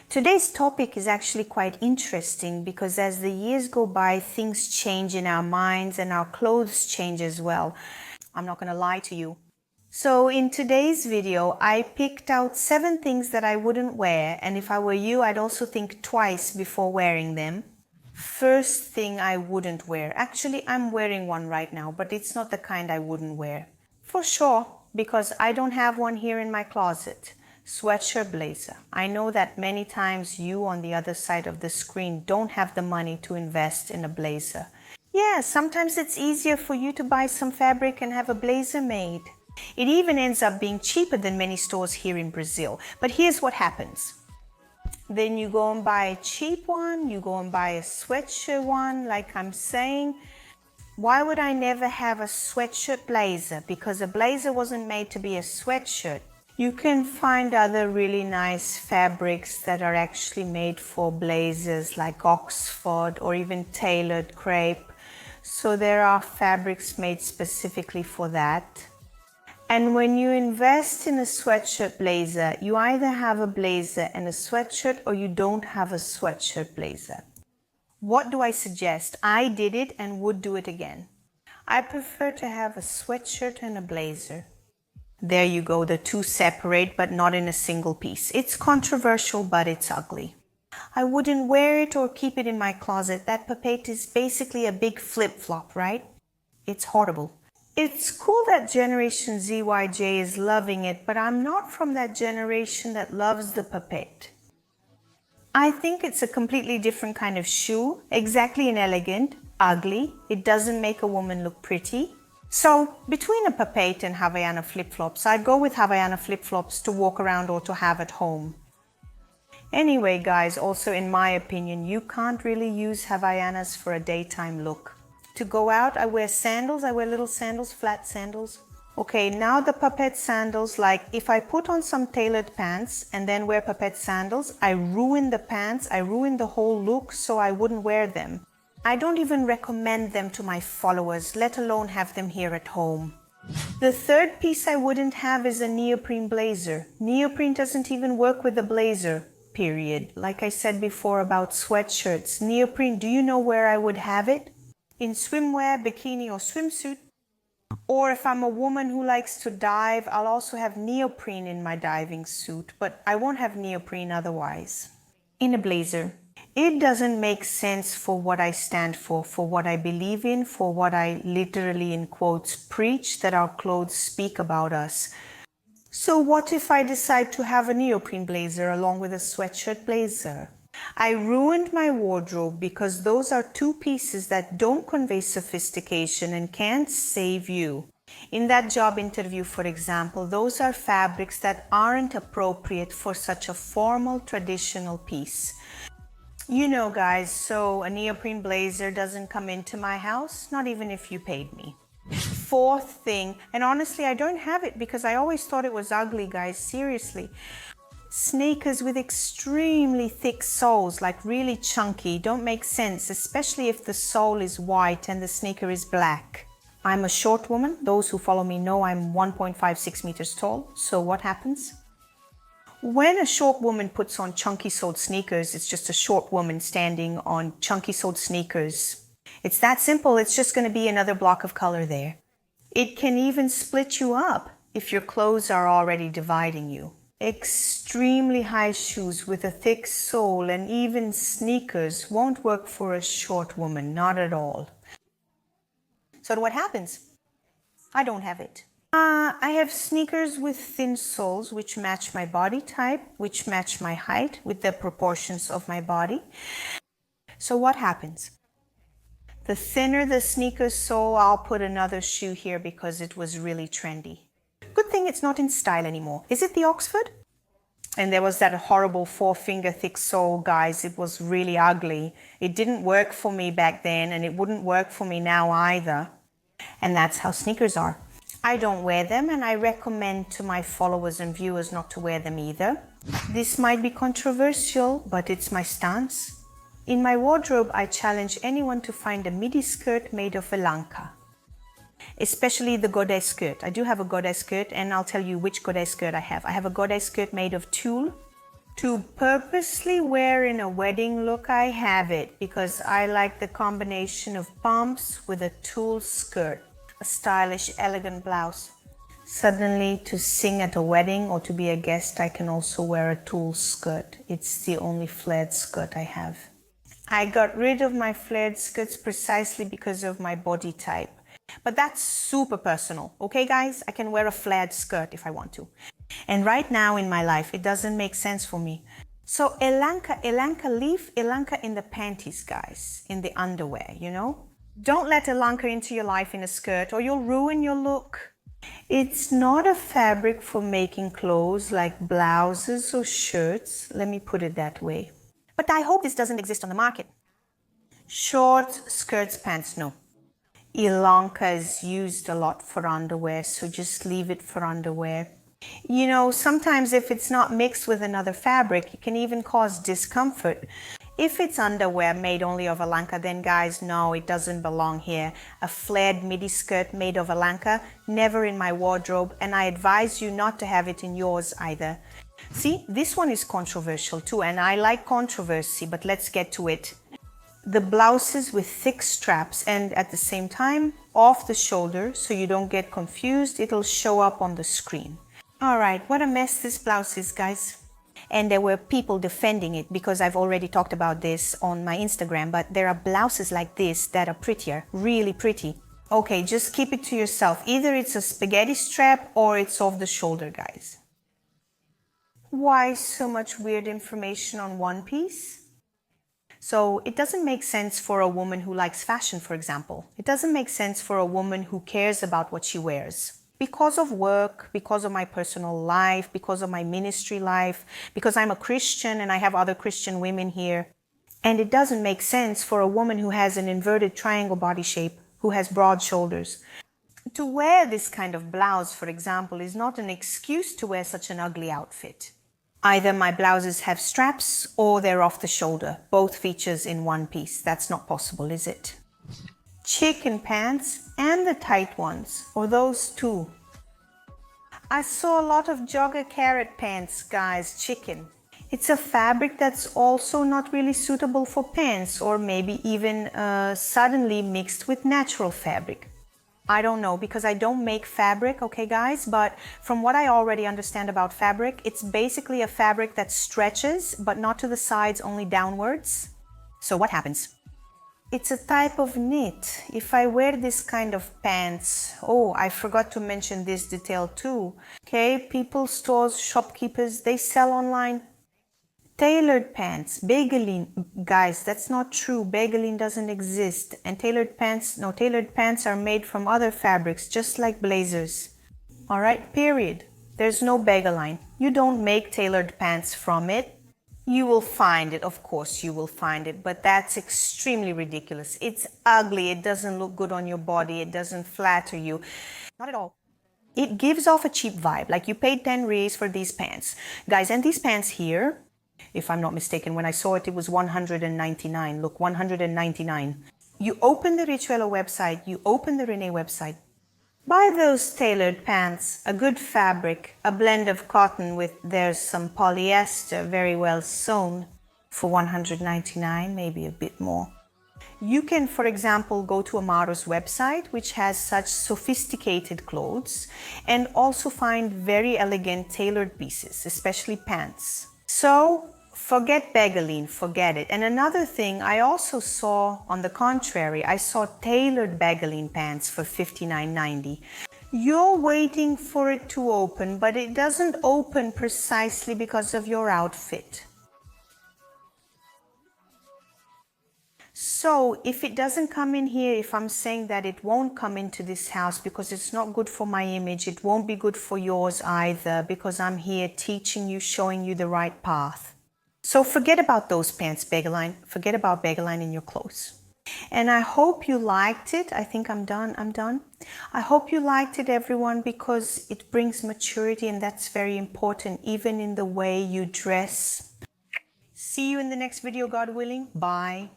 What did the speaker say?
Today's topic is actually quite interesting because as the years go by, things change in our minds and our clothes change as well. I'm not going to lie to you. So in today's video, I picked out 7 things that I wouldn't wear, and if I were you, I'd also think twice before wearing them. First thing I wouldn't wear. Actually, I'm wearing one right now, but it's not the kind I wouldn't wear. For sure, because I don't have one here in my closet. Sweatshirt blazer. I know that many times you on the other side of the screen don't have the money to invest in a blazer. Yeah, sometimes it's easier for you to buy some fabric and have a blazer made. It even ends up being cheaper than many stores here in Brazil. But here's what happens. Then you go and buy a cheap one, you go and buy a sweatshirt one, like I'm saying. Why would I never have a sweatshirt blazer? Because a blazer wasn't made to be a sweatshirt. You can find other really nice fabrics that are actually made for blazers like Oxford or even tailored crepe. So there are fabrics made specifically for that. And when you invest in a sweatshirt blazer, you either have a blazer and a sweatshirt or you don't have a sweatshirt blazer. What do I suggest? I did it and would do it again. I prefer to have a sweatshirt and a blazer. There you go, the two separate but not in a single piece. It's controversial, but it's ugly. I wouldn't wear it or keep it in my closet. That papete is basically a big flip-flop, right? It's horrible. It's cool that Generation ZYJ is loving it, but I'm not from that generation that loves the papete. I think it's a completely different kind of shoe, exactly inelegant, ugly. It doesn't make a woman look pretty. So between a papete and Havaiana flip-flops, I'd go with Havaiana flip-flops to walk around or to have at home. Anyway, guys, also in my opinion, you can't really use Havaianas for a daytime look. To go out, I wear sandals. I wear little sandals, flat sandals. Okay, now the papete sandals, like if I put on some tailored pants and then wear papete sandals, I ruin the pants, I ruin the whole look, so I wouldn't wear them. I don't even recommend them to my followers, let alone have them here at home. The third piece I wouldn't have is a neoprene blazer. Neoprene doesn't even work with a blazer, period. Like I said before about sweatshirts, neoprene, do you know where I would have it? In swimwear, bikini or swimsuit. Or if I'm a woman who likes to dive, I'll also have neoprene in my diving suit, but I won't have neoprene otherwise. In a blazer. It doesn't make sense for what I stand for what I believe in, for what I literally in quotes preach, that our clothes speak about us. So what if I decide to have a neoprene blazer along with a sweatshirt blazer? I ruined my wardrobe because those are two pieces that don't convey sophistication and can't save you. In that job interview, for example, those are fabrics that aren't appropriate for such a formal, traditional piece. You know, guys, so a neoprene blazer doesn't come into my house, not even if you paid me. Fourth thing, and honestly, I don't have it because I always thought it was ugly, guys, seriously. Sneakers with extremely thick soles, like really chunky, don't make sense, especially if the sole is white and the sneaker is black. I'm a short woman. Those who follow me know I'm 1.56 meters tall. So what happens? When a short woman puts on chunky soled sneakers, it's just a short woman standing on chunky soled sneakers. It's that simple. It's just going to be another block of color there. It can even split you up if your clothes are already dividing you. Extremely high shoes with a thick sole and even sneakers won't work for a short woman, not at all. So what happens? I don't have it. I have sneakers with thin soles which match my body type, which match my height with the proportions of my body. So what happens? The thinner the sneaker sole, I'll put another shoe here because it was really trendy. Good thing it's not in style anymore. Is it the Oxford? And there was that horrible 4-finger thick sole, guys. It was really ugly. It didn't work for me back then and it wouldn't work for me now either. And that's how sneakers are. I don't wear them and I recommend to my followers and viewers not to wear them either. This might be controversial, but it's my stance. In my wardrobe, I challenge anyone to find a midi skirt made of Elanca. Especially the godet skirt. I do have a godet skirt and I'll tell you which godet skirt I have. I have a godet skirt made of tulle To purposely wear in a wedding look, I have it because I like the combination of pumps with a tulle skirt, a stylish, elegant blouse. Suddenly, to sing at a wedding or to be a guest, I can also wear a tulle skirt. It's the only flared skirt I have. I got rid of my flared skirts precisely because of my body type. But that's super personal, okay guys? I can wear a flared skirt if I want to. And right now in my life, it doesn't make sense for me. So Elanca, leave Elanca in the panties, guys, in the underwear, you know? Don't let Elanca into your life in a skirt or you'll ruin your look. It's not a fabric for making clothes like blouses or shirts. Let me put it that way. But I hope this doesn't exist on the market. Shorts, skirts, pants, no. Elanca is used a lot for underwear, so just leave it for underwear. You know, sometimes if it's not mixed with another fabric, it can even cause discomfort. If it's underwear made only of Elanca, then guys, no, it doesn't belong here. A flared midi skirt made of Elanca, never in my wardrobe, and I advise you not to have it in yours either. See, this one is controversial too, and I like controversy, but let's get to it. The blouses with thick straps and at the same time off the shoulder, so you don't get confused, it'll show up on the screen. Alright, what a mess this blouse is, guys. And there were people defending it because I've already talked about this on my Instagram, but there are blouses like this that are prettier, really pretty. Okay, just keep it to yourself. Either it's a spaghetti strap or it's off the shoulder, guys. Why so much weird information on one piece? So it doesn't make sense for a woman who likes fashion, for example. It doesn't make sense for a woman who cares about what she wears. Because of work, because of my personal life, because of my ministry life, because I'm a Christian and I have other Christian women here. And it doesn't make sense for a woman who has an inverted triangle body shape, who has broad shoulders. To wear this kind of blouse, for example, is not an excuse to wear such an ugly outfit. Either my blouses have straps or they're off the shoulder, both features in one piece. That's not possible, is it? Chicken pants and the tight ones, or those two. I saw a lot of jogger carrot pants, guys, chicken. It's a fabric that's also not really suitable for pants, or maybe even suddenly mixed with natural fabric. I don't know, because I don't make fabric, okay guys, but from what I already understand about fabric, it's basically a fabric that stretches, but not to the sides, only downwards. So what happens? It's a type of knit. If I wear this kind of pants, oh, I forgot to mention this detail too. Okay, people, stores, shopkeepers, they sell online tailored pants, Begaline. Guys, that's not true. Begaline doesn't exist. And tailored pants are made from other fabrics, just like blazers. All right, period. There's no Begaline. You don't make tailored pants from it. You will find it, of course you will find it, but that's extremely ridiculous. It's ugly, it doesn't look good on your body, it doesn't flatter you. Not at all. It gives off a cheap vibe, like you paid 10 reais for these pants. Guys, and these pants here, if I'm not mistaken, when I saw it, it was 199. Look, 199. You open the Richuelo website, you open the Renee website. Buy those tailored pants, a good fabric, a blend of cotton with there's some polyester very well sewn for 199, maybe a bit more. You can, for example, go to Amaro's website, which has such sophisticated clothes, and also find very elegant tailored pieces, especially pants. So forget Begaline, forget it. And another thing I also saw, on the contrary, I saw tailored Begaline pants for $59.90. You're waiting for it to open, but it doesn't open precisely because of your outfit. So if it doesn't come in here, if I'm saying that it won't come into this house because it's not good for my image, it won't be good for yours either, because I'm here teaching you, showing you the right path. So forget about those pants, Begaline. Forget about Begaline in your clothes. And I hope you liked it. I think I'm done. I hope you liked it, everyone, because it brings maturity, and that's very important, even in the way you dress. See you in the next video, God willing. Bye.